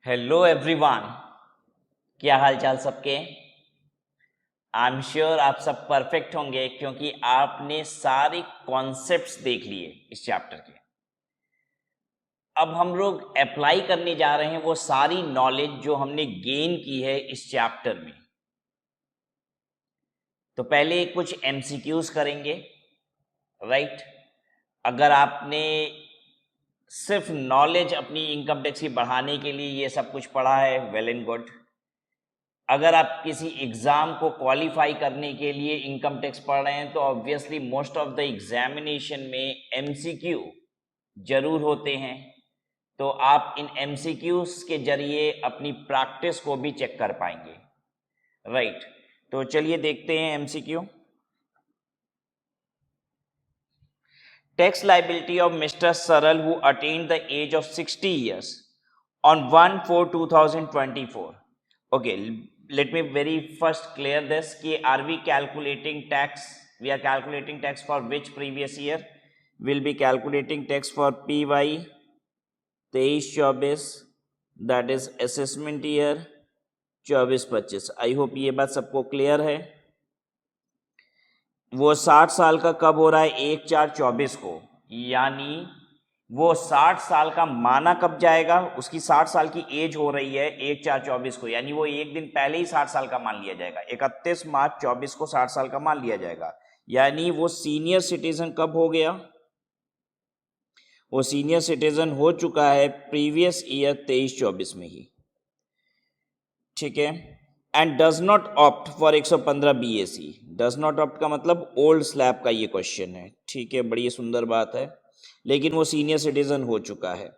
Hello everyone, क्या हाल चाल सबके। आई एम श्योर आप सब परफेक्ट होंगे क्योंकि आपने सारे कॉन्सेप्ट्स देख लिए इस चैप्टर के। अब हम लोग अप्लाई करने जा रहे हैं वो सारी नॉलेज जो हमने गेन की है इस चैप्टर में। तो पहले कुछ एमसीक्यूज करेंगे, राइट। अगर आपने सिर्फ नॉलेज अपनी इनकम टैक्स की बढ़ाने के लिए ये सब कुछ पढ़ा है, वेल एंड गुड। अगर आप किसी एग्जाम को क्वालिफाई करने के लिए इनकम टैक्स पढ़ रहे हैं तो obviously most of the examination में एमसीक्यू जरूर होते हैं। तो आप इन एमसीक्यूज के जरिए अपनी प्रैक्टिस को भी चेक कर पाएंगे, राइट। तो चलिए देखते हैं MCQ. Tax liability of mister Saral who attained the age of 60 years on 1/4/2024. Okay, let me very first clear this कि are we calculating tax? We are calculating tax for which previous year? We'll be calculating tax for PY 23-24, that is assessment year 24-25. I hope ये बात सबको clear है। वो 60 साल का कब हो रहा है? 1/4/24 को, यानी वो 60 साल का माना कब जाएगा? उसकी 60 साल की एज हो रही है 1/4/24 को, यानी वो एक दिन पहले ही 60 साल का मान लिया जाएगा। 31 मार्च 24 को 60 साल का मान लिया जाएगा, यानी वो सीनियर सिटीजन कब हो गया? वो सीनियर सिटीजन हो चुका है प्रीवियस ईयर 23-24 में ही, ठीक है। And does not opt for 115 BAC। Does not opt का मतलब ओल्ड स्लैब का ये क्वेश्चन है, ठीक है, बड़ी सुंदर बात है। लेकिन वो सीनियर सिटीजन हो चुका है।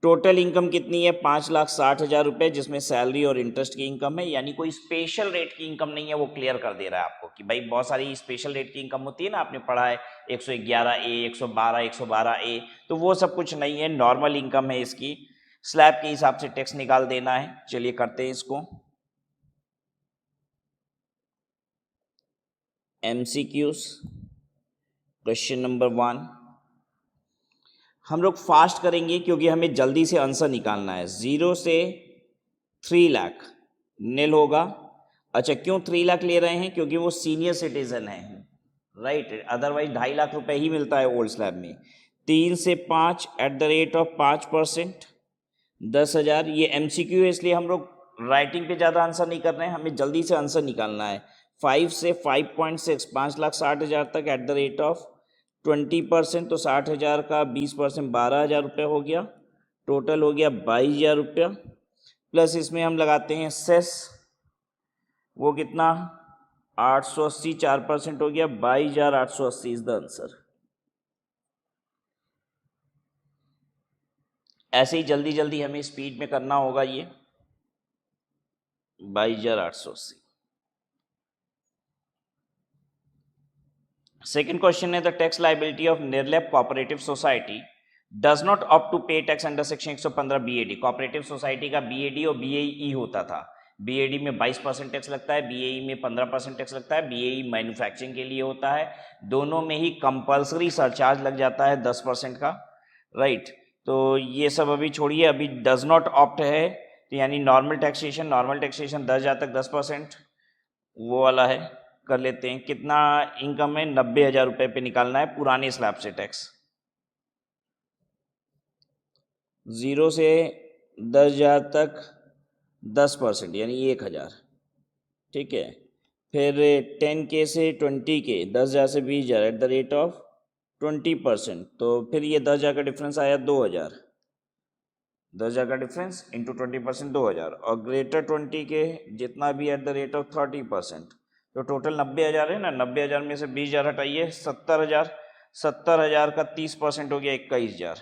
टोटल इनकम कितनी है? 5,60,000 रुपए, जिसमें सैलरी और इंटरेस्ट की इनकम है, यानी कोई स्पेशल रेट की इनकम नहीं है। वो क्लियर कर दे रहा है आपको कि भाई बहुत सारी स्पेशल रेट की इनकम होती है ना, आपने पढ़ा है 111A, 112, 112A, तो वो सब कुछ नहीं है, नॉर्मल इनकम है इसकी। स्लैब के हिसाब से टैक्स निकाल देना है। चलिए करते हैं इसको। MCQs क्वेश्चन नंबर 1 हम लोग फास्ट करेंगे क्योंकि हमें जल्दी से आंसर निकालना है। 0 से 3 लाख नील होगा। अच्छा, क्यों 3 लाख ले रहे हैं? क्योंकि वो सीनियर सिटीजन है, राइट। अदरवाइज 2.5 लाख रुपए ही मिलता है ओल्ड स्लैब में। 3 से 5 एट द रेट ऑफ 5%, 10,000। ये MCQ है, इसलिए हम लोग राइटिंग पे ज़्यादा आंसर नहीं कर रहे हैं, हमें जल्दी से आंसर निकालना है। 5 से 5.6, 5,60,000 तक एट द रेट ऑफ 20%, तो 60,000 का 20%, 12,000 रुपये हो गया। टोटल हो गया 22,000 रुपया। प्लस इसमें हम लगाते हैं सेस, वो कितना? 880, 4% हो गया, 22,880 इज द आंसर। ऐसे ही जल्दी जल्दी हमें स्पीड में करना होगा ये। 22,880। सेकेंड क्वेश्चन है the tax liability of Nirlep cooperative society does not opt to pay tax under section 115 BAD। Cooperative society का BAD और BAE होता था। BAD में 22% टैक्स लगता है, BAE में 15% टैक्स लगता है। BAE मैन्युफैक्चरिंग के लिए होता है, दोनों में ही कंपल्सरी सरचार्ज लग जाता है 10% का, राइट। तो ये सब अभी छोड़िए, अभी डज नॉट ऑप्ट है, तो यानी नॉर्मल टैक्सेशन 10,000 तक 10%, वो वाला है। कर लेते हैं। कितना इनकम है? 90,000 रुपए पे निकालना है पुराने स्लैब से टैक्स। 0 से 10,000 तक 10%, यानी 1,000, ठीक है। फिर 10K से 20K, 10,000 से 20,000 एट द रेट ऑफ 20%, तो फिर ये 10,000 का डिफरेंस आया 2,000। 10,000 का डिफरेंस इंटू 20%, 2,000। और ग्रेटर 20K जितना भी एट द रेट ऑफ 30%, तो टोटल 90,000 है ना। 90,000 में से 20,000 हटाइए, 70,000। 70,000 का 30% हो गया 21,000,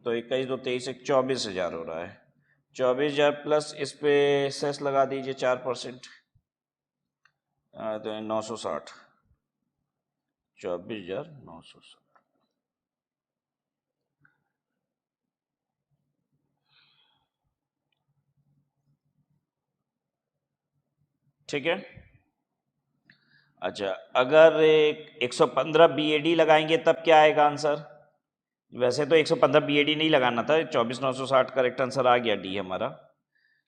तो 21 2 23 एक 24,000 हो रहा है। 24,000 प्लस इस पे सेस लगा दीजिए 4%, तो 960। 24,960, ठीक है। अच्छा, अगर 115 BAD लगाएंगे तब क्या आएगा आंसर? वैसे तो 115 बीएडी नहीं लगाना था, 24,960 करेक्ट आंसर आ गया, डी हमारा।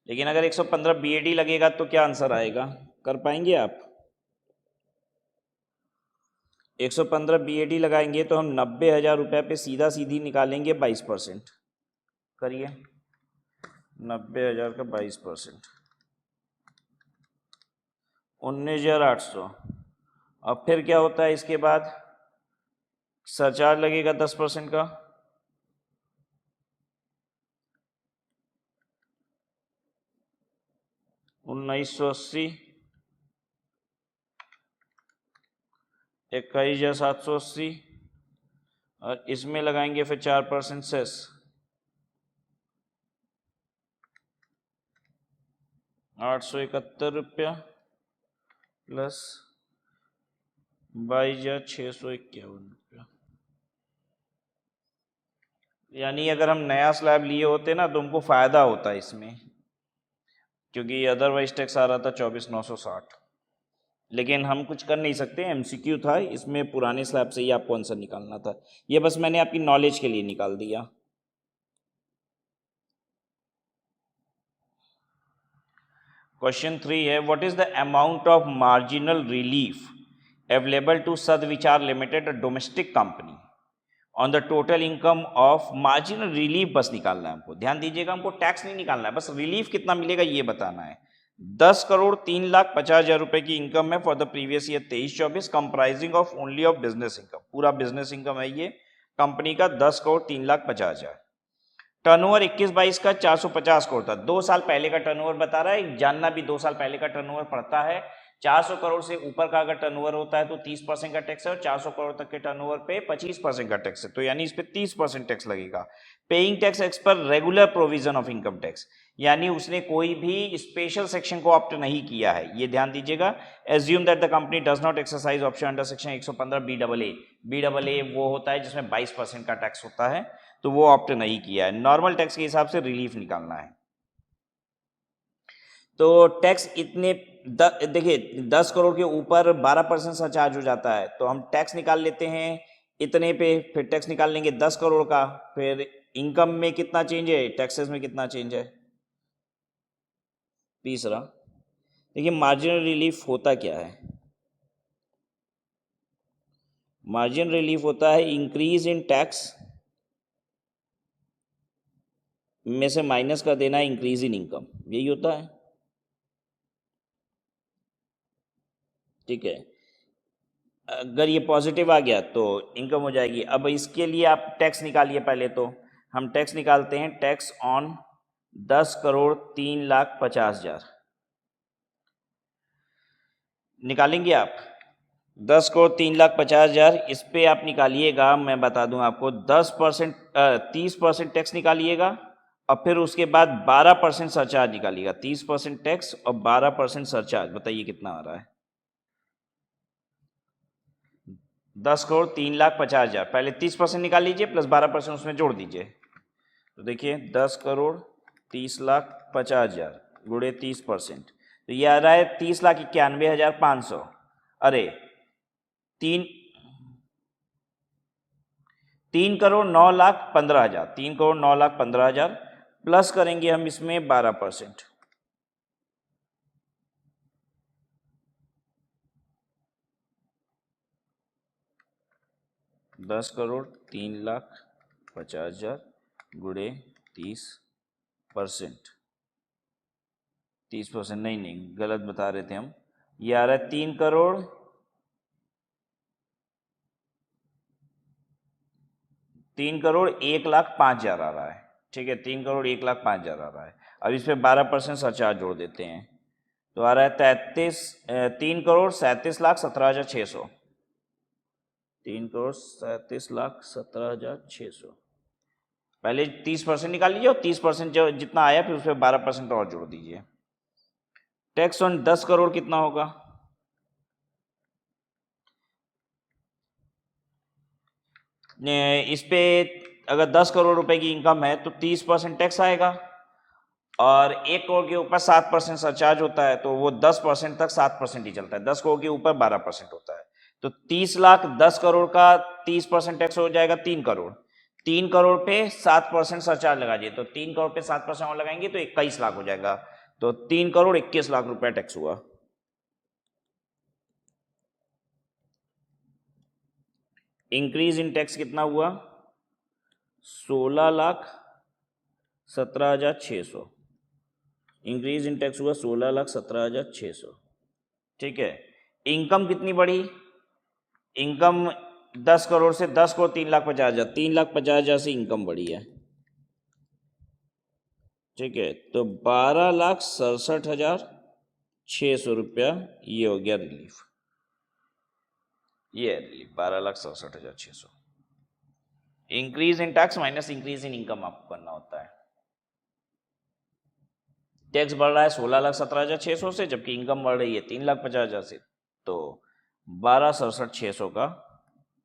लेकिन अगर 115 बीएडी लगेगा तो क्या आंसर आएगा, कर पाएंगे आप? 115 बीएडी लगाएंगे तो हम 90,000 रुपये पे सीधा सीधी निकालेंगे 22%। करिए 90,000 का 22%, 19,800। अब फिर क्या होता है इसके बाद, सरचार्ज लगेगा 10% का, 1980, 21,780, और इसमें लगाएंगे फिर 4% सेस, 871 रुपया प्लस 22,651 रुपया। यानी अगर हम नया स्लैब लिए होते ना तो हमको फ़ायदा होता है इसमें, क्योंकि अदरवाइज टैक्स आ रहा था 24,960। लेकिन हम कुछ कर नहीं सकते, एमसीक्यू था इसमें, पुराने स्लैब से ही आपको आंसर निकालना था। ये बस मैंने आपकी नॉलेज के लिए निकाल दिया। क्वेश्चन 3 है, what is the amount of marginal relief available to Sadvichar limited, domestic company, on the total income of, marginal relief बस निकालना है हमको, ध्यान दीजिएगा, हमको टैक्स नहीं निकालना है, बस रिलीफ कितना मिलेगा ये बताना है। 10,03,50,000 रुपए की इनकम है for the previous year 23-24, comprising of only of business income, पूरा बिजनेस इनकम है ये कंपनी का 10,03,50,000। टर्नओवर 21-22 का 450 करोड़ था, 2 साल पहले का टर्नओवर बता रहा है, जानना भी 2 साल पहले का टर्नओवर पड़ता है। 400 करोड़ से ऊपर का अगर टर्नओवर होता है तो 30% का टैक्स है, और 400 करोड़ तक के टर्नओवर पे 25% का टैक्स है, तो यानी इस पे 30% टैक्स लगेगा। पेइंग टैक्स एक्स पर regular provision of income tax, यानी उसने कोई भी स्पेशल सेक्शन को ऑप्ट नहीं किया है, ये ध्यान दीजिएगा। Assume that the company does not exercise option under section 115 BAA, BAA वो होता है जिसमें 22% का टैक्स होता है, तो वो ऑप्ट नहीं किया है। नॉर्मल टैक्स के हिसाब से रिलीफ निकालना है, तो टैक्स इतने देखिए 10 करोड़ के ऊपर 12% सरचार्ज हो जाता है, तो हम टैक्स निकाल लेते हैं इतने पे, फिर टैक्स निकाल लेंगे 10 करोड़ का, फिर इनकम में कितना चेंज है, टैक्सेस में कितना चेंज है। तीसरा देखिए मार्जिनल रिलीफ होता क्या है, मार्जिन रिलीफ होता है इंक्रीज इन टैक्स में से माइनस कर देना इंक्रीज इन इनकम, यही होता है, ठीक है। अगर ये पॉजिटिव आ गया तो इनकम हो जाएगी। अब इसके लिए आप टैक्स निकालिए, पहले तो हम टैक्स निकालते हैं, टैक्स ऑन 10,03,50,000 निकालेंगे आप, 10,03,50,000, इस पे आप निकालिएगा, मैं बता दूं आपको 10% 30% टैक्स निकालिएगा, और फिर उसके बाद 12% सरचार्ज निकालिएगा, 30% टैक्स और 12% सरचार्ज, बताइए कितना आ रहा है। 10,03,50,000, पहले 30% निकाल लीजिए प्लस 12% उसमें जोड़ दीजिए, तो देखिए 10,30,50,000 गुणे 30%, तो ये आ रहा है 30,91,500। अरे 3,09,15,000, 3,09,15,000 प्लस करेंगे हम इसमें 12%, 10,03,50,000 गुणे 30%, 30% नहीं गलत बता रहे थे हम, ये आ रहा है 3,01,05,000 आ रहा है, ठीक है, 3,01,05,000 आ रहा है। अब इस पर 12% सरचार्ज जोड़ देते हैं, तो आ रहा है 3,37,17,17,17,600, 3,37,17,17,600। पहले 30% निकाल लीजिए और 30% जो जितना आया फिर उस पर 12% और जोड़ दीजिए। टैक्स ऑन 10 करोड़ कितना होगा, इस पे अगर 10 करोड़ रुपए की इनकम है तो 30% टैक्स आएगा, और 1 करोड़ के ऊपर 7% सरचार्ज होता है, तो वो 10% तक 7% ही चलता है, 10 करोड़ के ऊपर 12% होता है, तो 30 लाख 10 करोड़ का 30% टैक्स हो जाएगा 3 करोड़, 3 करोड़ पे 7% सरचार्ज लगा दिए, तो 3 करोड़ पे 7% और लगाएंगे तो 21 लाख हो जाएगा, तो 3 करोड़ 21 लाख रुपया टैक्स हुआ। इंक्रीज इन टैक्स कितना हुआ? 16,17,600। इंक्रीज इन टैक्स हुआ 16,17,600। ठीक है। इनकम कितनी बढ़ी? इनकम 10 करोड़ से 10 करोड़ 3,50,000, 3,50,000 से इनकम बढ़ी है। ठीक है, तो 12,67,600 रुपया ये हो गया रिलीफ। ये relief 12,67,600। Increase in tax minus increase in income आपको करना होता है। टैक्स बढ़ रहा है 16,17,600 से, जबकि इनकम बढ़ रही है 3,50,000 से, तो 12,67,600 का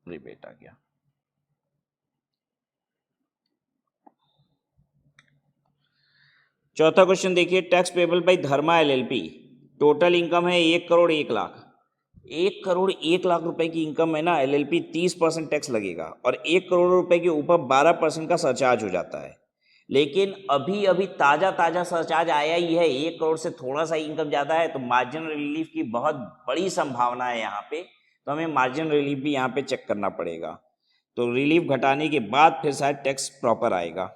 रिबेट आ गया। चौथा क्वेश्चन देखिए, tax payable by Dharma LLP. Total income है 1 करोड़ 1 लाख। 1 करोड़ 1 लाख रुपए की इनकम है ना, एलएलपी 30% टैक्स लगेगा और 1 करोड़ रुपए के ऊपर 12% का सरचार्ज हो जाता है। लेकिन अभी अभी ताजा सरचार्ज आया ही है, 1 करोड़ से थोड़ा सा इनकम ज्यादा है, तो मार्जिनल रिलीफ की बहुत बड़ी संभावना है यहाँ पे, तो हमें मार्जिनल रिलीफ भी यहाँ पे चेक करना पड़ेगा। तो रिलीफ घटाने के बाद फिर शायद टैक्स प्रॉपर आएगा।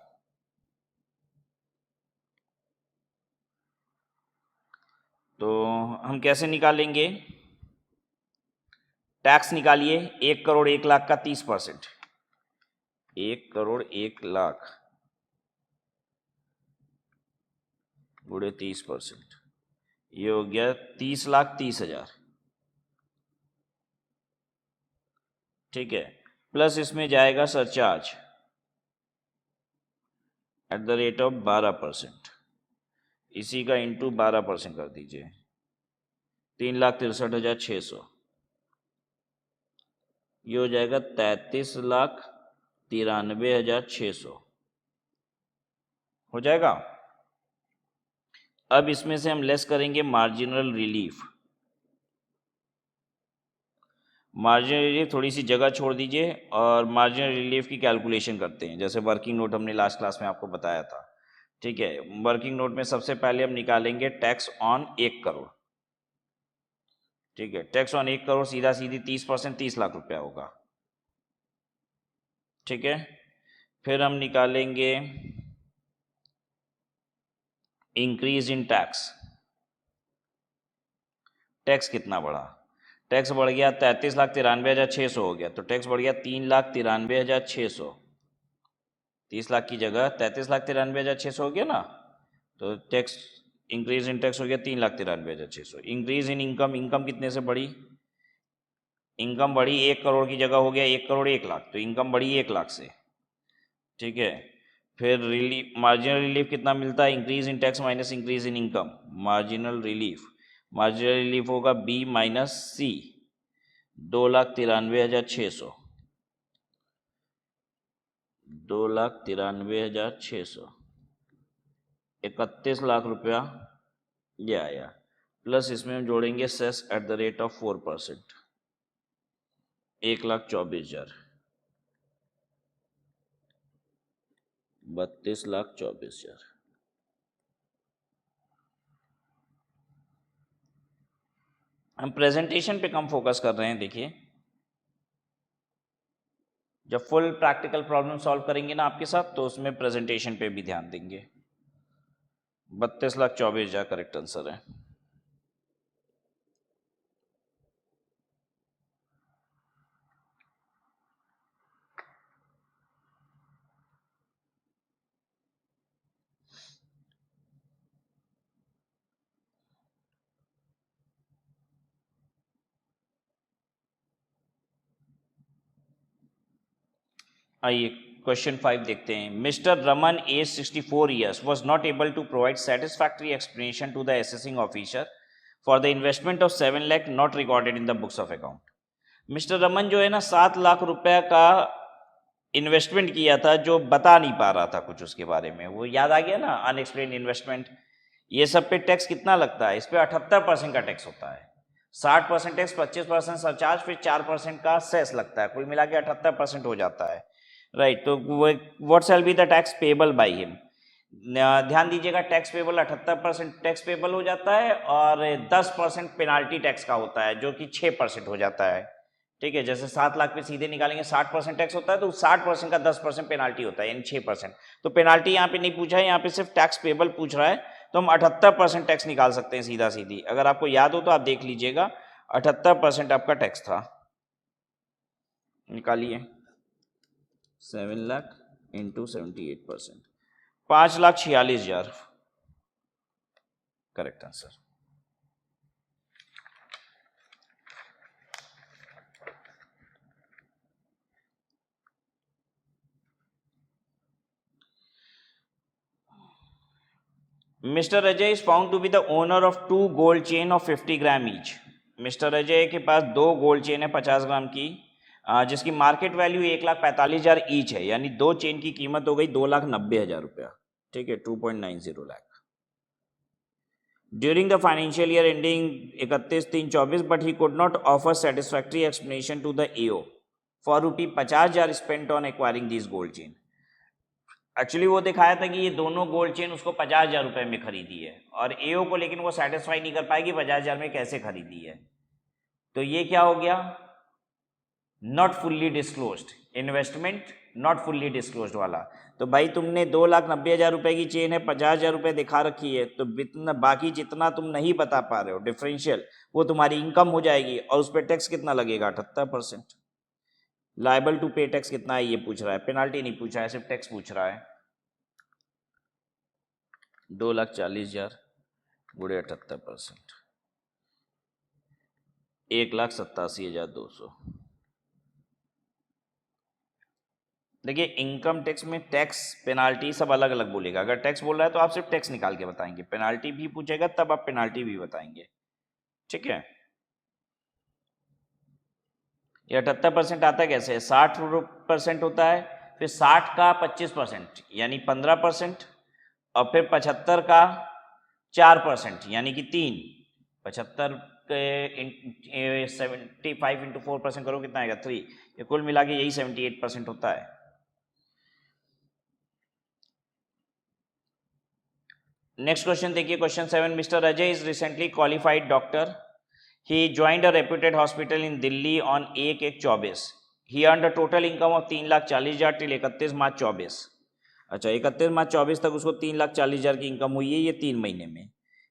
तो हम कैसे निकालेंगे? टैक्स निकालिए, 1 करोड़ 1 लाख का 30%, 1 करोड़ 1 लाख गुणे 30%, ये हो गया 30,30,000। ठीक है, प्लस इसमें जाएगा surcharge at the rate of 12%, इसी का इंटू 12% कर दीजिए, 3,63,600, ये हो जाएगा 33,93,600 हो जाएगा। अब इसमें से हम लेस करेंगे मार्जिनल रिलीफ। मार्जिनल रिलीफ थोड़ी सी जगह छोड़ दीजिए और मार्जिनल रिलीफ की कैलकुलेशन करते हैं, जैसे वर्किंग नोट हमने लास्ट क्लास में आपको बताया था। ठीक है, वर्किंग नोट में सबसे पहले हम निकालेंगे टैक्स ऑन 1 करोड़। ठीक है, टैक्स ऑन 1 करोड़ सीधा सीधी 30%, 30 लाख रुपया होगा। ठीक है, फिर हम निकालेंगे इंक्रीज इन टैक्स। टैक्स कितना बढ़ा? टैक्स बढ़ गया 33,93,600 हो गया, तो टैक्स बढ़ गया 3,93,600। 30 लाख की जगह 33,93,600 हो गया ना, तो टैक्स इंक्रीज इन टैक्स हो गया 3,93,600। इंक्रीज इन इनकम, इनकम कितने से बढ़ी? इनकम बढ़ी 1 करोड़ की जगह हो गया 1 करोड़ 1 लाख, तो इनकम बढ़ी 1 लाख से। ठीक है, फिर रिलीफ, मार्जिनल रिलीफ कितना मिलता है? Increase in tax minus increase in income, marginal relief. Marginal relief होगा बी माइनस सी, 2,93,600, 2,93,600, 31 लाख रुपया ये आया। प्लस इसमें हम जोड़ेंगे cess at the rate of 4%, 1,24,000, 32,24,000। हम प्रेजेंटेशन पे कम फोकस कर रहे हैं। देखिए, जब फुल प्रैक्टिकल प्रॉब्लम सॉल्व करेंगे ना आपके साथ, तो उसमें प्रेजेंटेशन पे भी ध्यान देंगे। 32,24,000 करेक्ट आंसर है। आइए क्वेश्चन 5 देखते हैं। Mister Raman age 64 years was not able to provide satisfactory explanation to the assessing officer for the investment of 7 lakh not recorded in the books of account. Mister Raman जो है ना 7 लाख रुपया का इन्वेस्टमेंट किया था, जो बता नहीं पा रहा था कुछ उसके बारे में, वो याद आ गया ना, अनएक्सप्लेन्ड इन्वेस्टमेंट। ये सब पे टैक्स कितना लगता है? इस पे 78% का टैक्स होता है। 60% टैक्स, 25% सरचार्ज, फिर 4% का सेस लगता है, कुल मिला के 78% हो जाता है। राइट, तो what shall be the tax payable by him. ध्यान दीजिएगा, टैक्स पेबल 78% टैक्स पेबल हो जाता है और 10% पेनाल्टी टैक्स का होता है, जो कि 6% हो जाता है। ठीक है, जैसे 7 लाख पे सीधे निकालेंगे 60% टैक्स होता है, तो 60% का 10% पेनाल्टी होता है, यानी 6%। तो पेनाल्टी यहाँ पे नहीं पूछा है, यहाँ पे सिर्फ टैक्स पेबल पूछ रहा है, तो हम 78% टैक्स निकाल सकते हैं सीधा सीधी। अगर आपको याद हो तो आप देख लीजिएगा, 78% आपका टैक्स था। निकालिए, 7 lakh into 78%, 5,46,000 correct answer. Mister Ajay is found to be the owner of 2 gold chain of 50 gram each. Mister Ajay के पास 2 गोल्ड चेन है 50 ग्राम की, जिसकी मार्केट वैल्यू 1,45,000 ईच है, यानी 2 चेन की कीमत हो गई 2,90,000 रुपया। ठीक है, 2.90 lakh. During the financial year ending 31/3/24, but he could not offer satisfactory explanation to the AO for ₹50,000 spent on acquiring this gold chain. Actually वो दिखाया था कि ये दोनों गोल्ड चेन उसको 50,000 रुपए में खरीदी है, और एओ को लेकिन वो सेटिस्फाई नहीं कर पाएगी 50,000 में कैसे खरीदी है। तो ये क्या हो गया, not fully disclosed investment, not fully disclosed वाला। तो भाई तुमने 2,90,000 रुपए की चेन है, 50,000 रुपए दिखा रखी है, तो बाकी जितना तुम नहीं बता पा रहे हो डिफरेंशियल, वो तुम्हारी इनकम हो जाएगी, और उस पर टैक्स कितना लगेगा, 78%। लाइबल टू पे टैक्स कितना है ये पूछ रहा है, पेनाल्टी नहीं पूछा है, सिर्फ टैक्स पूछ रहा है। 2,40,000 गुड़े 78%, 1,87,200। देखिए, इनकम टैक्स में टैक्स पेनाल्टी सब अलग अलग बोलेगा। अगर टैक्स बोल रहा है तो आप सिर्फ टैक्स निकाल के बताएंगे, पेनाल्टी भी पूछेगा तब आप पेनाल्टी भी बताएंगे। ठीक है, ये 78% आता कैसे, 60% होता है, फिर 60 का 25% यानी 15%, और फिर 75 का 4% यानी कि 3, 75 के 75 इंटू 4% करो कितना आएगा, 3। ये कुल मिला के यही 78% होता है। नेक्स्ट क्वेश्चन देखिए, question 7, mister Ajay is recently qualified doctor. He joined a reputed hospital in Delhi on 1/1/24. He earned a total income of 3,40,000 till 31 मार्च 24। अच्छा, 31 मार्च 24 तक उसको 3,40,000 की इनकम हुई है, ये 3 महीने में।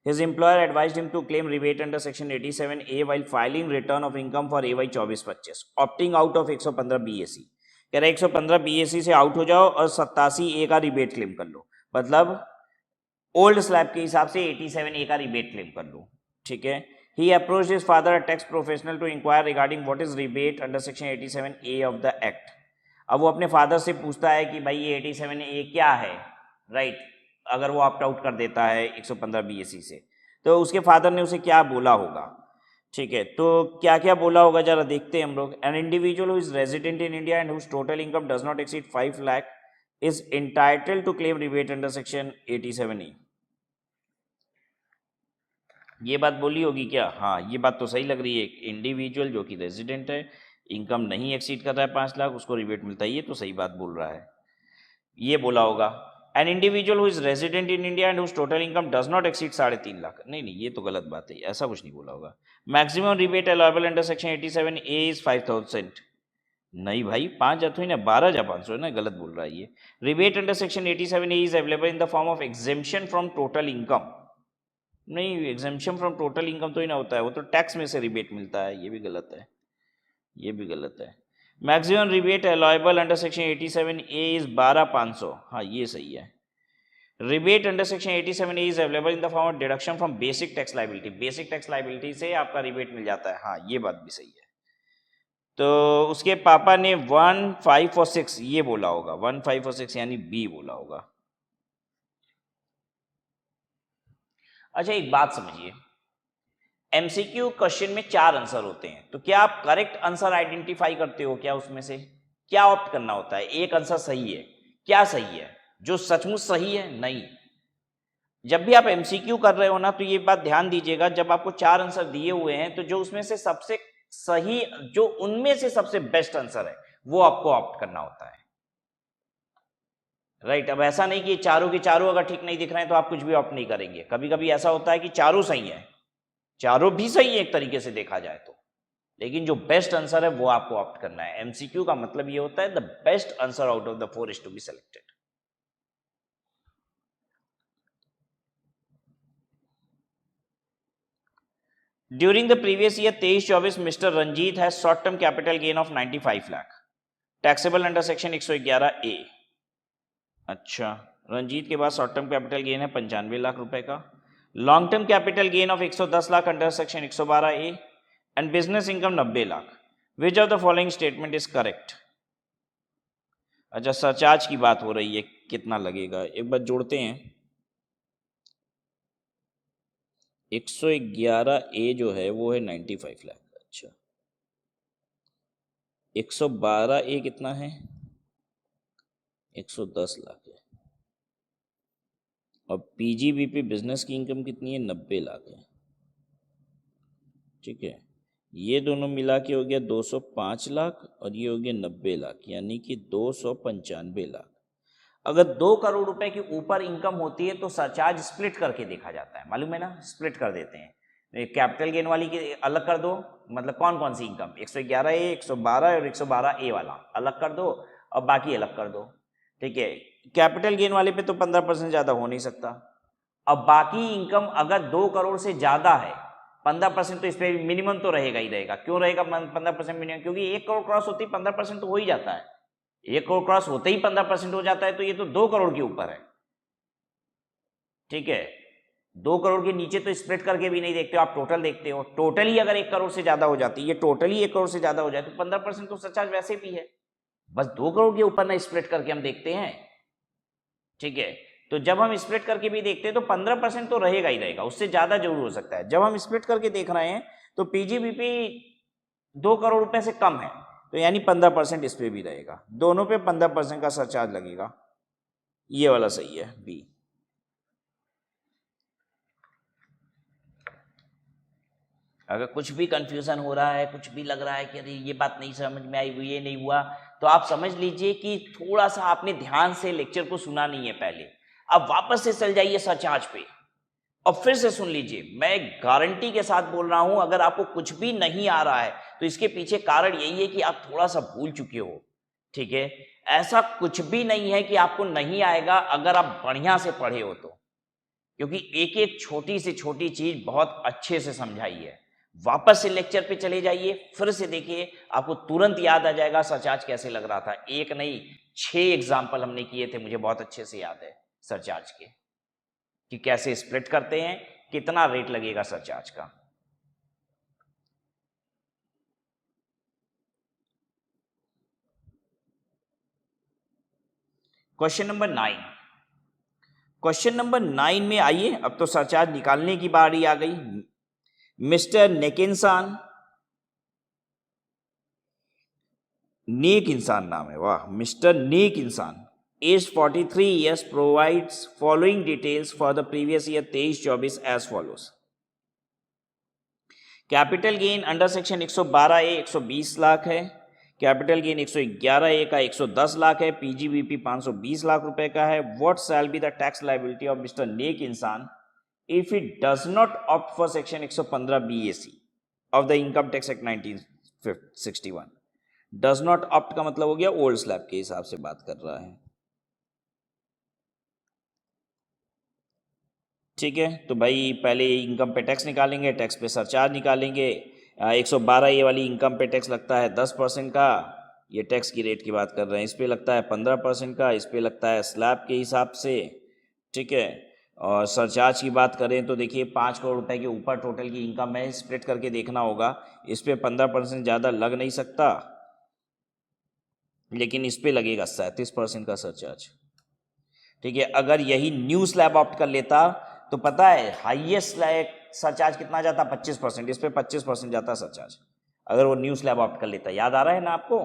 His employer advised him to claim rebate under section 87A while filing return of income for AY 24-25, opting out of 115 BAC। कह रहा है 115 BAC से आउट हो जाओ और 87A का रिबेट क्लेम कर लो, मतलब ओल्ड स्लैब के हिसाब से 87A का रिबेट क्लेम कर लो। ठीक है, he approached his father, a tax professional, to inquire regarding what is rebate under section 87A of the act। अब वो अपने फादर से पूछता है कि भाई ये 87A क्या है, राइट। अगर वो ऑप्ट आउट कर देता है 115 BAC से, तो उसके फादर ने उसे क्या बोला होगा। ठीक है, तो क्या क्या बोला होगा जरा देखते हैं हम लोग। An individual who is resident in India and whose total income does not exceed 5 lakh is entitled to claim rebate under section 87A। ये बात बोली होगी क्या, हाँ ये बात तो सही लग रही है। इंडिविजुअल जो कि रेजिडेंट है, इनकम नहीं एक्सीड कर रहा है 5 लाख, उसको रिबेट मिलता है, ये तो सही बात बोल रहा है, ये बोला होगा। An individual who is resident in India and whose total income does not exceed 3.5 lakh, नहीं नहीं ये तो गलत बात है, ऐसा कुछ नहीं बोला होगा। Maximum rebate allowable under section 87A is 5,000, नहीं भाई 5,000 ही ना, 12,500 है ना, गलत बोल रहा है ये। Rebate under section 87A is available in the form of exemption from total income, नहीं एग्जेम्पशन फ्रॉम टोटल इनकम तो ही ना होता है, वो तो टैक्स में से रिबेट मिलता है, ये भी गलत है, ये भी गलत है। Maximum rebate allowable under section 87A is 12,500, हाँ ये सही है। Rebate under section 87A is available in the form of deduction from basic tax liability, basic tax liability से आपका रिबेट मिल जाता है, हाँ ये बात भी सही है। तो उसके पापा ने 1, 5 और 6 ये बोला होगा, 1, 5 और 6 यानी बी बोला होगा। अच्छा एक बात समझिए, एमसीक्यू क्वेश्चन में 4 आंसर होते हैं, तो क्या आप करेक्ट आंसर आइडेंटिफाई करते हो क्या, उसमें से क्या ऑप्ट करना होता है। एक आंसर सही है, क्या सही है, जो सचमुच सही है, नहीं। जब भी आप एमसीक्यू कर रहे हो ना, तो ये बात ध्यान दीजिएगा, जब आपको 4 आंसर दिए हुए हैं, तो जो उसमें से सबसे सही, जो उनमें से सबसे बेस्ट आंसर है, वो आपको ऑप्ट करना होता है। राइट। अब ऐसा नहीं कि चारों के चारों अगर ठीक नहीं दिख रहे हैं तो आप कुछ भी ऑप्ट नहीं करेंगे, कभी कभी ऐसा होता है कि चारों सही है, चारों भी सही है एक तरीके से देखा जाए तो, लेकिन जो बेस्ट आंसर है वो आपको ऑप्ट करना है। एमसीक्यू का मतलब ये होता है the best answer out of the 4 is to be selected. During the previous year 23-24 mister Ranjit has short term capital gain of 95 lakh, taxable under section 111A। अच्छा, रंजीत के पास शॉर्ट टर्म कैपिटल गेन है 95 लाख रुपए का, long term capital gain of 110 lakh under section 112A and business income 90 lakh. Which of the following statement is correct? अच्छा, surcharge की बात हो रही है, कितना लगेगा एक बार जोड़ते हैं। 111A जो है वो है 95 लाख। अच्छा, 112A कितना है? 110 लाख है। और पीजीबीपी बिजनेस की इनकम कितनी है? 90 लाख है। ठीक है, ये दोनों मिला के हो गया 205 लाख और ये हो गया 90 लाख, यानी कि 295 लाख। अगर 2 करोड़ रुपए के ऊपर इनकम होती है तो सरचार्ज स्प्लिट करके देखा जाता है, मालूम है ना, स्प्लिट कर देते हैं। कैपिटल गेन वाली की अलग कर दो, मतलब कौन कौन सी इनकम, 111A, 112 और 112A वाला अलग कर दो और बाकी अलग कर दो। ठीक है, कैपिटल गेन वाले पे तो 15% ज़्यादा हो नहीं सकता। अब बाकी इनकम अगर 2 करोड़ से ज़्यादा है, 15% तो इस पर मिनिमम तो रहेगा ही रहेगा। क्यों रहेगा 15% मिनिमम? क्योंकि 1 करोड़ क्रॉस होती 15% तो हो ही जाता है। 1 करोड़ क्रॉस होते ही 15% हो जाता है, तो ये तो 2 करोड़ के ऊपर है। ठीक है, 2 करोड़ के नीचे तो स्प्लिट करके भी नहीं देखते हो, आप टोटल देखते हो। टोटल ही अगर 1 करोड़ से ज्यादा हो जाती है, ये टोटल ही 1 करोड़ से ज्यादा हो जाए तो 15% तो सरचार्ज वैसे भी है। बस 2 करोड़ के ऊपर ना स्प्लिट करके हम देखते हैं। ठीक है, तो जब हम स्प्लिट करके भी देखते हैं तो 15% तो रहेगा ही रहेगा, उससे ज्यादा जरूर हो सकता है। जब हम स्प्लिट करके देख रहे हैं तो पीजीबीपी 2 करोड़ रुपए से कम है, तो यानी 15% इस पे भी रहेगा, दोनों पे 15% का सरचार्ज लगेगा। ये वाला सही है, बी। अगर कुछ भी कंफ्यूजन हो रहा है, कुछ भी लग रहा है कि अरे ये बात नहीं समझ में आई, ये नहीं हुआ, तो आप समझ लीजिए कि थोड़ा सा आपने ध्यान से लेक्चर को सुना नहीं है पहले। अब वापस से चल जाइए सरचार्ज पे और फिर से सुन लीजिए। मैं गारंटी के साथ बोल रहा हूं, अगर आपको कुछ भी नहीं आ रहा है तो इसके पीछे कारण यही है कि आप थोड़ा सा भूल चुके हो। ठीक है, ऐसा कुछ भी नहीं है कि आपको नहीं आएगा अगर आप बढ़िया से पढ़े हो तो, क्योंकि एक एक छोटी से छोटी चीज बहुत अच्छे से समझाई है। वापस से लेक्चर पे चले जाइए, फिर से देखिए, आपको तुरंत याद आ जाएगा सरचार्ज कैसे लग रहा था। एक नहीं 6 एग्जाम्पल हमने किए थे, मुझे बहुत अच्छे से याद है सरचार्ज के, कि कैसे स्प्लिट करते हैं, कितना रेट लगेगा सरचार्ज का। Question number 9। क्वेश्चन नंबर 9 में आइए, अब तो सरचार्ज निकालने की बारी आ गई। मिस्टर नेकिंसन, नेक इंसान नाम है, वाह, मिस्टर नेक इंसान, as 43 years, provides following details for the previous year 23-24 as follows। Capital gain under section 112A 120 lakh है, कैपिटल गेन 111A का 110 लाख है, पीजीबीपी 520 लाख रुपए का है। What shall be the tax liability of mister Nek Insan if it does not opt for section 115 BAC of the income tax act 1961। Does not opt का मतलब हो गया ओल्ड स्लैब के हिसाब से बात कर रहा है। ठीक है, तो भाई पहले इनकम पे टैक्स निकालेंगे, टैक्स पे सरचार्ज निकालेंगे। 112 ये वाली इनकम पे टैक्स लगता है 10% का, ये टैक्स की रेट की बात कर रहे हैं। इस पे लगता है 15% का, इस पे लगता है स्लैब के हिसाब से। ठीक है, और सरचार्ज की बात करें तो देखिए 5 करोड़ रुपए के ऊपर टोटल की इनकम है, स्प्लिट करके देखना होगा। इस पे 15% ज़्यादा लग नहीं सकता, लेकिन इस पे लगेगा 37% का सरचार्ज। ठीक है, अगर यही न्यू स्लैब ऑप्ट कर लेता तो पता है हाईएस्ट सरचार्ज कितना जाता? 25%। इस पे 25% जाता सरचार्ज अगर वो न्यू स्लैब ऑप्ट कर लेता। याद आ रहा है ना आपको?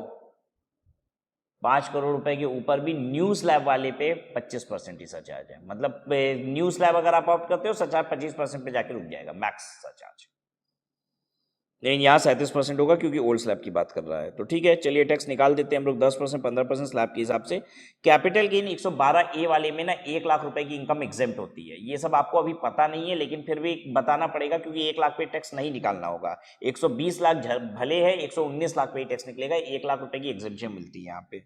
5 करोड़ रुपए के ऊपर भी न्यू स्लैब वाले पे 25% ही सरचार्ज है। मतलब न्यू स्लैब अगर आप ऑप्ट करते हो, सरचार्ज 25% पे जाके रुक जाएगा, मैक्स सरचार्ज। लेकिन यहाँ 37% होगा क्योंकि ओल्ड स्लैब की बात कर रहा है। तो ठीक है, चलिए टैक्स निकाल देते हैं हम लोग 10%, 15% स्लैब के हिसाब से। कैपिटल गेन 112A वाले में ना 1 लाख रुपए की इनकम एग्जेम्प्ट होती है। ये सब आपको अभी पता नहीं है, लेकिन फिर भी बताना पड़ेगा क्योंकि 1 लाख पे टैक्स नहीं निकालना होगा। 120 लाख भले है, 119 लाख पे ही टैक्स निकलेगा। 1 लाख रुपए की एग्जेम्पशन मिलती है यहाँ पे।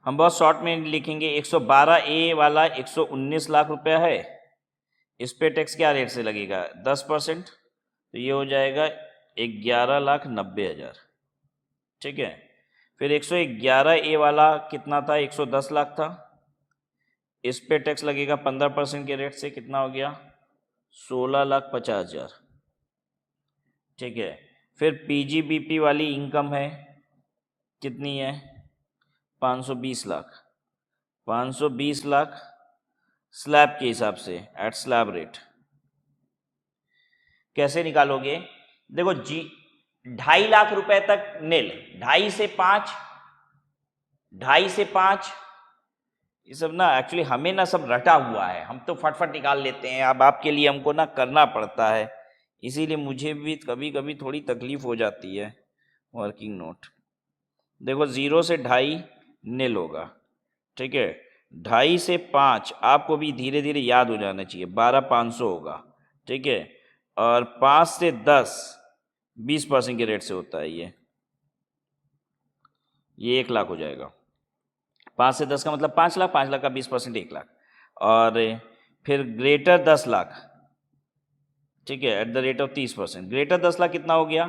हम बहुत शॉर्ट में लिखेंगे, 112A वाला 119 लाख रुपया है, इस पे टैक्स क्या रेट से लगेगा? 10%। तो ये हो जाएगा 11,90,000। ठीक है, फिर 111A वाला कितना था? 110 लाख था, इस पे टैक्स लगेगा 15% के रेट से, कितना हो गया? 16,50,000। ठीक है, फिर PGBP वाली इनकम है, कितनी है? 520 लाख। 520 लाख स्लैब के हिसाब से, एट स्लैब रेट। कैसे निकालोगे? देखो जी, 2.5 लाख रुपए तक नील, 2.5 से 5, 2.5 से 5, ये सब ना एक्चुअली हमें ना सब रटा हुआ है, हम तो फटफट निकाल लेते हैं। अब आपके लिए हमको ना करना पड़ता है, इसीलिए मुझे भी कभी कभी थोड़ी तकलीफ हो जाती है। वर्किंग नोट देखो, 0 से 2.5 नील होगा। ठीक है, 2.5 से 5 आपको भी धीरे धीरे याद हो जाना चाहिए, 12,500 होगा। ठीक है, और 5 से 10 20% के रेट से होता है ये 1 लाख हो जाएगा। 5 से 10 का मतलब 5 लाख, 5 लाख का 20% 1 लाख। और फिर ग्रेटर 10 लाख, ठीक है, eight the rate of 30%। Greater 10 lakh कितना हो गया?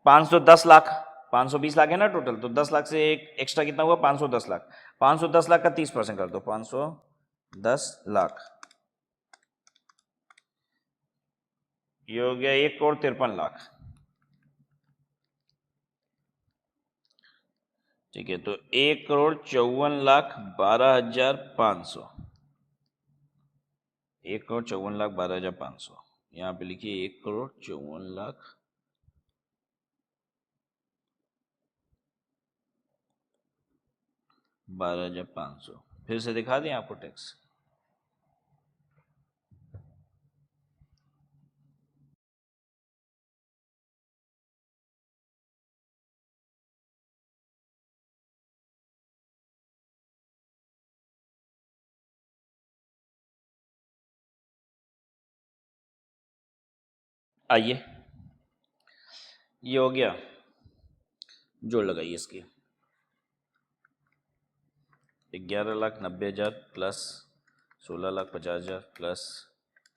510 लाख। 520 लाख है ना टोटल, तो 10 लाख से एक एक्स्ट्रा कितना हुआ? 510 लाख। 510 लाख का 30% कर दो, 510 लाख, ये हो गया 1,53,00,000। ठीक है, तो 1,54,12,500, 1,54,12,500। यहाँ पे लिखिए 1,54,12,500। फिर से दिखा दें आपको टैक्स। आइए, ये हो गया, जोड़ लगाइए इसकी। 11,90,000 प्लस 16,50,000 प्लस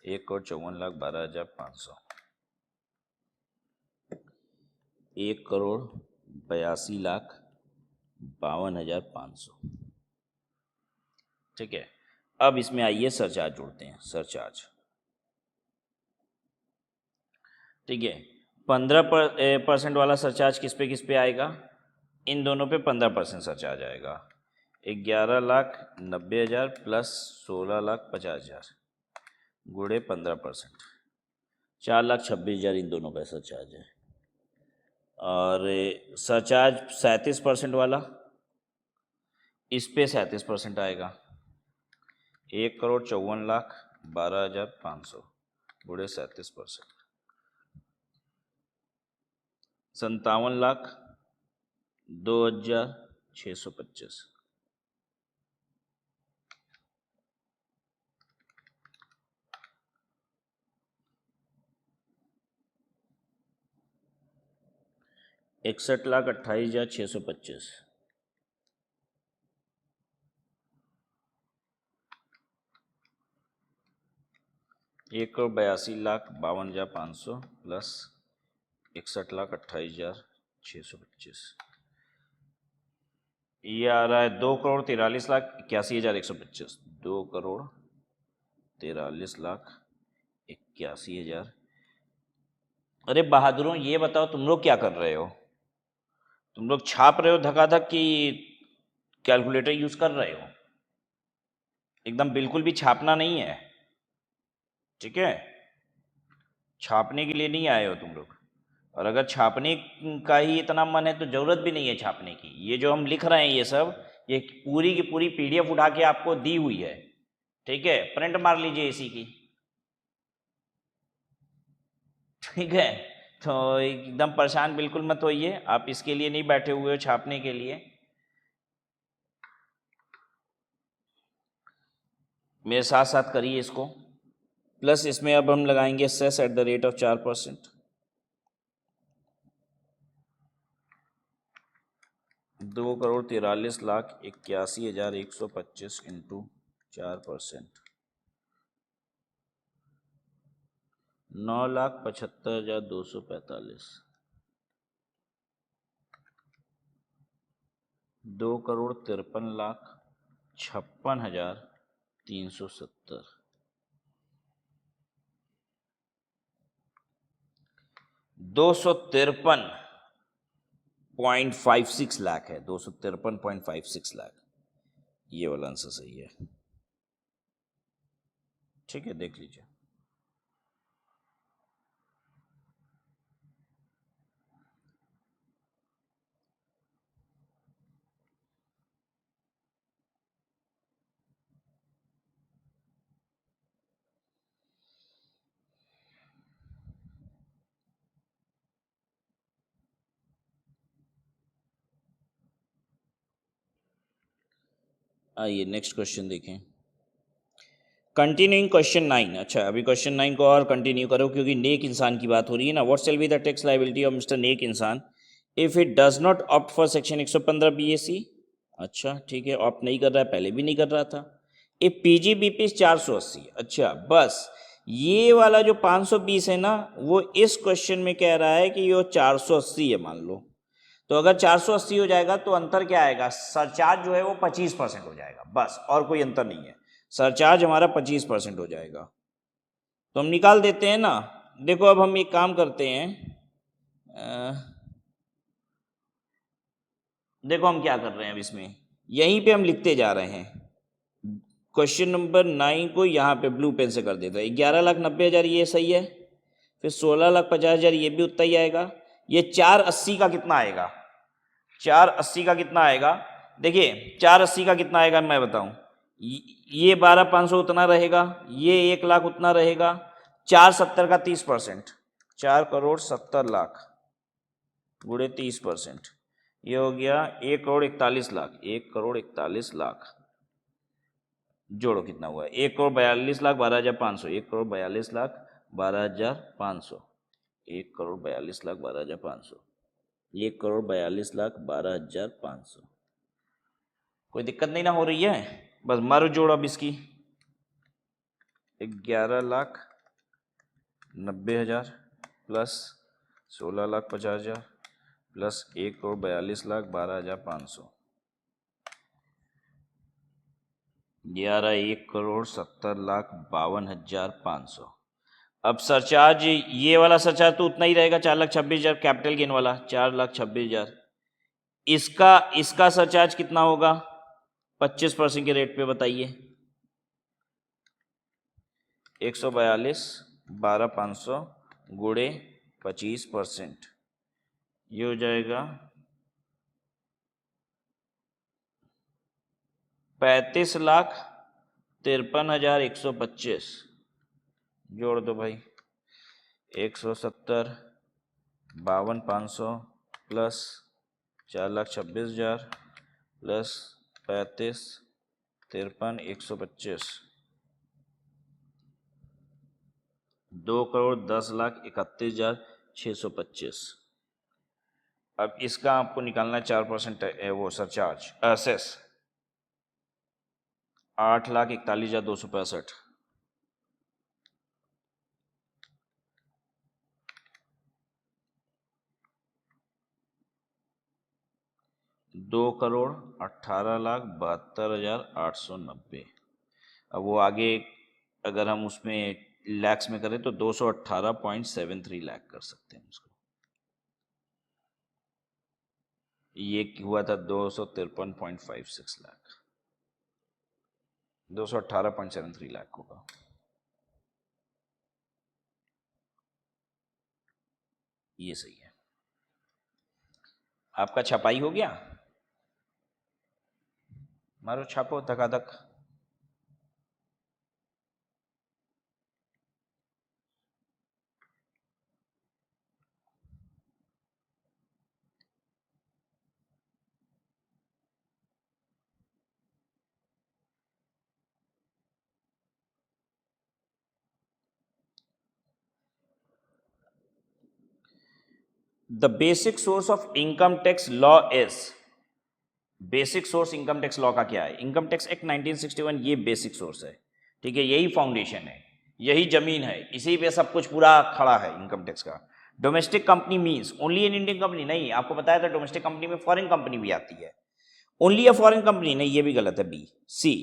1,54,12,500, 1,82,52,500। ठीक है, अब इसमें आइए सरचार्ज जोड़ते हैं। सरचार्ज, ठीक है, 15% वाला सरचार्ज किस पे आएगा? इन दोनों पे 15% सरचार्ज आएगा। 11,90,000 प्लस 16,50,000 गुणे 15%, 4,26,000 इन दोनों का सरचार्ज है। और सरचार्ज 37% वाला, इस पे 37% आएगा, 1,54,12,500 गुणे 37%, 57,02,625। इकसठ लाख 28,625। 1,82,52,500 प्लस 61,28,625, ये आ रहा है 2,43,81,125। 2,43,81,000। अरे बहादुरों, ये बताओ तुम लोग क्या कर रहे हो? तुम लोग छाप रहे हो धकाधक कि कैलकुलेटर यूज कर रहे हो? एकदम बिल्कुल भी छापना नहीं है, ठीक है? छापने के लिए नहीं आए हो तुम लोग। और अगर छापने का ही इतना मन है तो ज़रूरत भी नहीं है छापने की। ये जो हम लिख रहे हैं ये सब, ये पूरी की पूरी PDF उठा के आपको दी हुई है, ठीक है, प्रिंट मार लीजिए इसी की, ठीक है। तो एकदम परेशान बिल्कुल मत होइए, आप इसके लिए नहीं बैठे हुए हो छापने के लिए। मेरे साथ साथ करिए इसको। प्लस इसमें अब हम लगाएंगे cess at the rate of 4%। 2,43,81,125 into 4%, 9,75,245। 2,53,56,370। 253.56 lakh है, 253.56 लाख, ये वाला आंसर सही है, ठीक है, देख लीजिए। आइए नेक्स्ट क्वेश्चन देखें। Continuing question 9। अच्छा, अभी क्वेश्चन 9 को और कंटिन्यू करो क्योंकि नेक इंसान की बात हो रही है ना। What shall be the tax liability of mister Nek Insan if it does not opt for section 115 BAC। अच्छा ठीक है, ऑप्ट नहीं कर रहा है, पहले भी नहीं कर रहा था। ए PGBP 480। अच्छा, बस ये वाला जो 520 है ना, वो इस क्वेश्चन में कह रहा है कि ये 480 है मान लो। तो अगर 480 हो जाएगा तो अंतर क्या आएगा, सरचार्ज जो है वो 25% हो जाएगा, बस, और कोई अंतर नहीं है। सरचार्ज हमारा 25% हो जाएगा, तो हम निकाल देते हैं ना। देखो अब हम एक काम करते हैं, देखो हम क्या कर रहे हैं अब इसमें, यहीं पे हम लिखते जा रहे हैं। क्वेश्चन नंबर 9 को यहाँ पे ब्लू पेन से कर देता है। 11,90,000 ये सही है, फिर 16,50,000 ये भी उतना ही आएगा। ये 480 का कितना आएगा, 480 का कितना आएगा, देखिए 480 का कितना आएगा मैं बताऊं। ये 12,500 उतना रहेगा, ये 1,00,000 उतना रहेगा, 470 का 30%, 4,70,00,000 गुणे 30%, ये हो गया 1,41,00,000, 1,41,00,000। जोड़ो कितना हुआ, 1,42,12,500, 1,42,12,500, 1,42,12,500, 1,42,12,500। कोई दिक्कत नहीं ना हो रही है, बस मारो जोड़ अब इसकी। 11,90,000 प्लस 16,50,000 प्लस 1,42,12,500, 1,70,52,500। अब सरचार्ज, ये वाला सरचार्ज तो उतना ही रहेगा, 4,26,000 कैपिटल गेन वाला, 4,26,000। इसका इसका सरचार्ज कितना होगा 25% के रेट पे बताइए। 142,12,500 गुणे 25%, ये हो जाएगा 35,53,125। जोड़ दो भाई, 170, 52,500 प्लस 4,26,000 प्लस 35, 53,125, 2,10,31,625। अब इसका आपको निकालना है 4% वो सरचार्ज असेस, 8,41,265। 2,18,72,890। अब वो आगे अगर हम उसमें लैक्स में करें तो 218.73 लाख कर सकते हैं उसको। ये हुआ था 253.56 लाख, 218.73 लाख होगा। ये सही है। आपका छपाई हो गया? मारो छापो धकाधक। The basic source of income tax law is, basic source income tax law का क्या है? इनकम टैक्स एक्ट 1961, ये बेसिक सोर्स है, ठीक है, यही फाउंडेशन है, यही जमीन है, इसी पे सब कुछ पूरा खड़ा है इनकम टैक्स का। Domestic company means only an Indian company, नहीं, आपको बताया था डोमेस्टिक कंपनी में फॉरेन कंपनी भी आती है। ओनली अ फॉरेन कंपनी, नहीं, ये भी गलत है, B. C,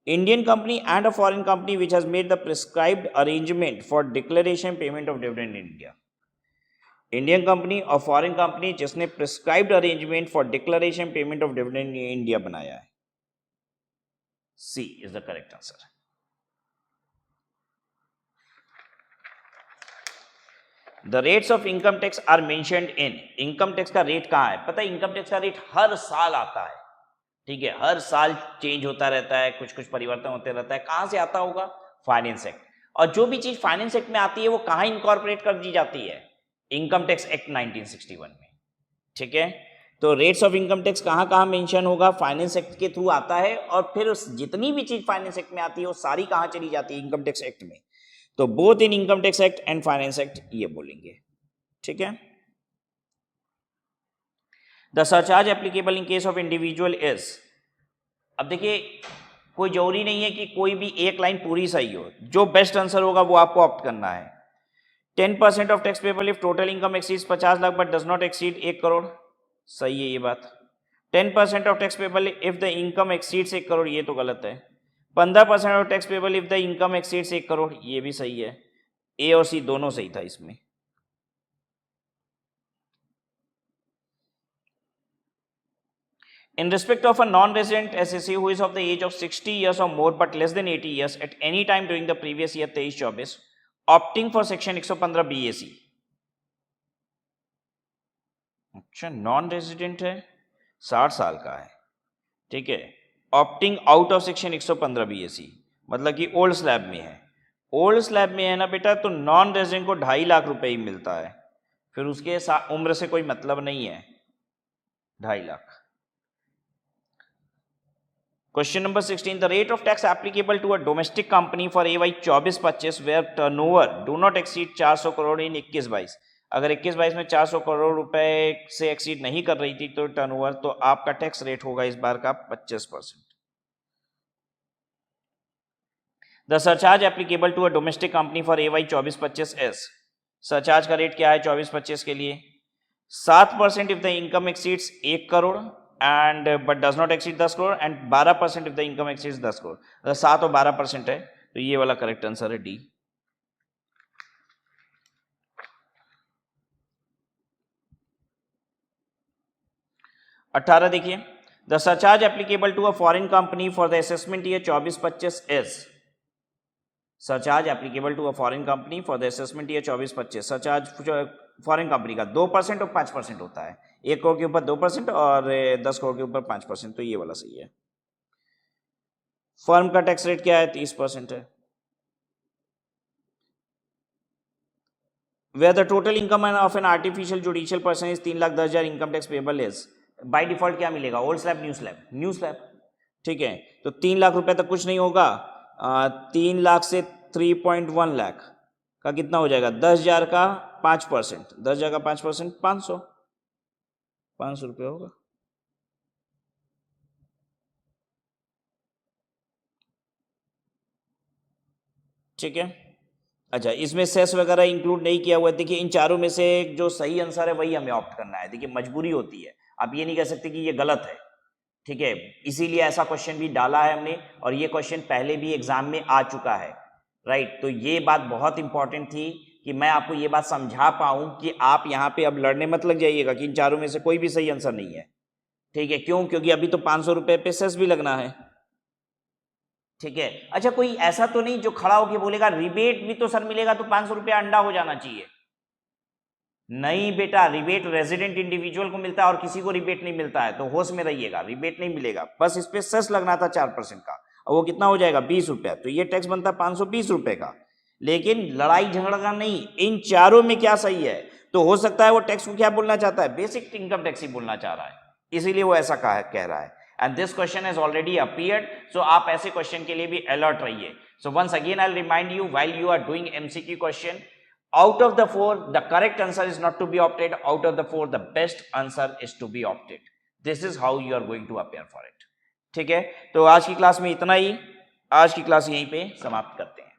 Indian company and a foreign company which has made the prescribed arrangement for declaration payment of dividend in India. Indian company और फॉरेन कंपनी जिसने prescribed arrangement for declaration payment of dividend in India बनाया है। C is the correct answer. The rates of income tax are mentioned in, income tax का rate कहां है? पता है income tax का रेट हर साल आता है, ठीक है, हर साल चेंज होता रहता है, कुछ कुछ परिवर्तन होते रहता है। कहां से आता होगा? Finance act. और जो भी चीज फाइनेंस एक्ट में आती है वो कहां इनकॉर्पोरेट कर दी जाती है? इनकम टैक्स एक्ट 1961 में, ठीक है। तो रेट्स ऑफ इनकम टैक्स कहां कहां मेंशन होगा? फाइनेंस एक्ट के थ्रू आता है, और फिर उस जितनी भी चीज फाइनेंस एक्ट में आती है वो सारी कहां चली जाती है? इनकम टैक्स एक्ट में। तो both in income tax act and finance act, ये बोलेंगे, ठीक है। The surcharge applicable in case of individual is, अब देखिए कोई जरूरी नहीं है कि कोई भी एक लाइन पूरी सही हो, जो बेस्ट आंसर होगा वो आपको ऑप्ट करना है। 10% of tax payable if total income exceeds 50 lakh but does not exceed 1 crore, सही है ये बात। 10% of tax payable if the income exceeds 1 crore, ये तो गलत है। 15% of tax payable if the income exceeds 1 crore, ये भी सही है। ए और सी दोनों सही था इसमें। In respect of a non-resident SSC who is of the age of 60 years or more but less than 80 years at any time during the previous year 23-24, opting for section 115 BAC, अच्छा नॉन रेजिडेंट है, 60 साल का है, ठीक है, opting out of section 115 BAC, मतलब कि old slab में है। ओल्ड स्लैब में है ना बेटा, तो नॉन रेजिडेंट को 2.5 लाख रुपए ही मिलता है, फिर उसके उम्र से कोई मतलब नहीं है, 2.5 lakh. Question number 16. The rate of tax applicable to a domestic company for AY 24-25 where turnover do not exceed 400 crore in 21-22, अगर 21-22 में 400 करोड़ रुपए से एक्सीड नहीं कर रही थी तो टर्नओवर, तो आपका टैक्स रेट होगा इस बार का 25%। The surcharge applicable to a domestic company for AY 24-25 is, surcharge का रेट क्या है 24-25 के लिए? 7% if the income exceeds 1 crore and but does not exceed 10 crore, and 12% if the income exceeds 10 crore. अगर 7 और 12% है तो ये वाला करेक्ट आंसर है डी। अट्ठारह देखिए, the surcharge applicable to a foreign company for the assessment year 24-25 is, surcharge applicable to a foreign company for the assessment year 24-25, surcharge foreign company का 2% और 5% होता है, 1 करोड़ के ऊपर 2% और 10 करोड़ के ऊपर 5%, तो ये वाला सही है। फर्म का टैक्स रेट क्या है? 30% है। Where the total income of an artificial judicial person is 3,10,000, income tax payable is, by default क्या मिलेगा? Old slab new slab, new slab, ठीक है। तो 3 लाख रुपए तक कुछ नहीं होगा, 3 लाख से 3.1 लाख का कितना हो जाएगा? 10,000 का 5%, 10,000 का 5%, 500 रुपये होगा, ठीक है। अच्छा, इसमें सेस वगैरह इंक्लूड नहीं किया हुआ है। देखिए इन चारों में से जो सही आंसर है वही हमें ऑप्ट करना है। देखिए मजबूरी होती है, आप ये नहीं कह सकते कि ये गलत है, ठीक है, इसीलिए ऐसा क्वेश्चन भी डाला है हमने, और ये क्वेश्चन पहले भी एग्जाम में आ चुका है, राइट। तो ये बात बहुत इंपॉर्टेंट थी कि मैं आपको ये बात समझा पाऊं कि आप यहाँ पे अब लड़ने मत लग जाइएगा कि इन चारों में से कोई भी सही आंसर नहीं है, ठीक है। क्यों? क्योंकि अभी तो 500 रुपये पे सेस भी लगना है, ठीक है। अच्छा, कोई ऐसा तो नहीं जो खड़ा होकर बोलेगा रिबेट भी तो सर मिलेगा तो 500 रुपया अंडा हो जाना चाहिए? नहीं बेटा, रिबेट रेजिडेंट इंडिविजुअल को मिलता है और किसी को रिबेट नहीं मिलता है, तो होश में रहिएगा, रिबेट नहीं मिलेगा। बस इस पे सेस लगना था 4% का, और वो कितना हो जाएगा 20 रुपया, तो ये टैक्स बनता है 520 रुपए का। लेकिन लड़ाई झगड़ा नहीं, इन चारों में क्या सही है, तो हो सकता है वो टैक्स को क्या बोलना चाहता है, बेसिक इनकम टैक्स ही बोलना चाह रहा है, इसीलिए वो ऐसा कह रहा है। And this question has already appeared, so आप ऐसे क्वेश्चन के लिए भी अलर्ट रहिए। So once again I will remind you, while you are doing MCQ question, out of the 4 the correct answer is not to be opted, out of the 4 the best answer is to be opted. This is how you are going to appear for it. ठीक है, तो आज की class में इतना ही, आज की class यहीं पे समाप्त करते हैं।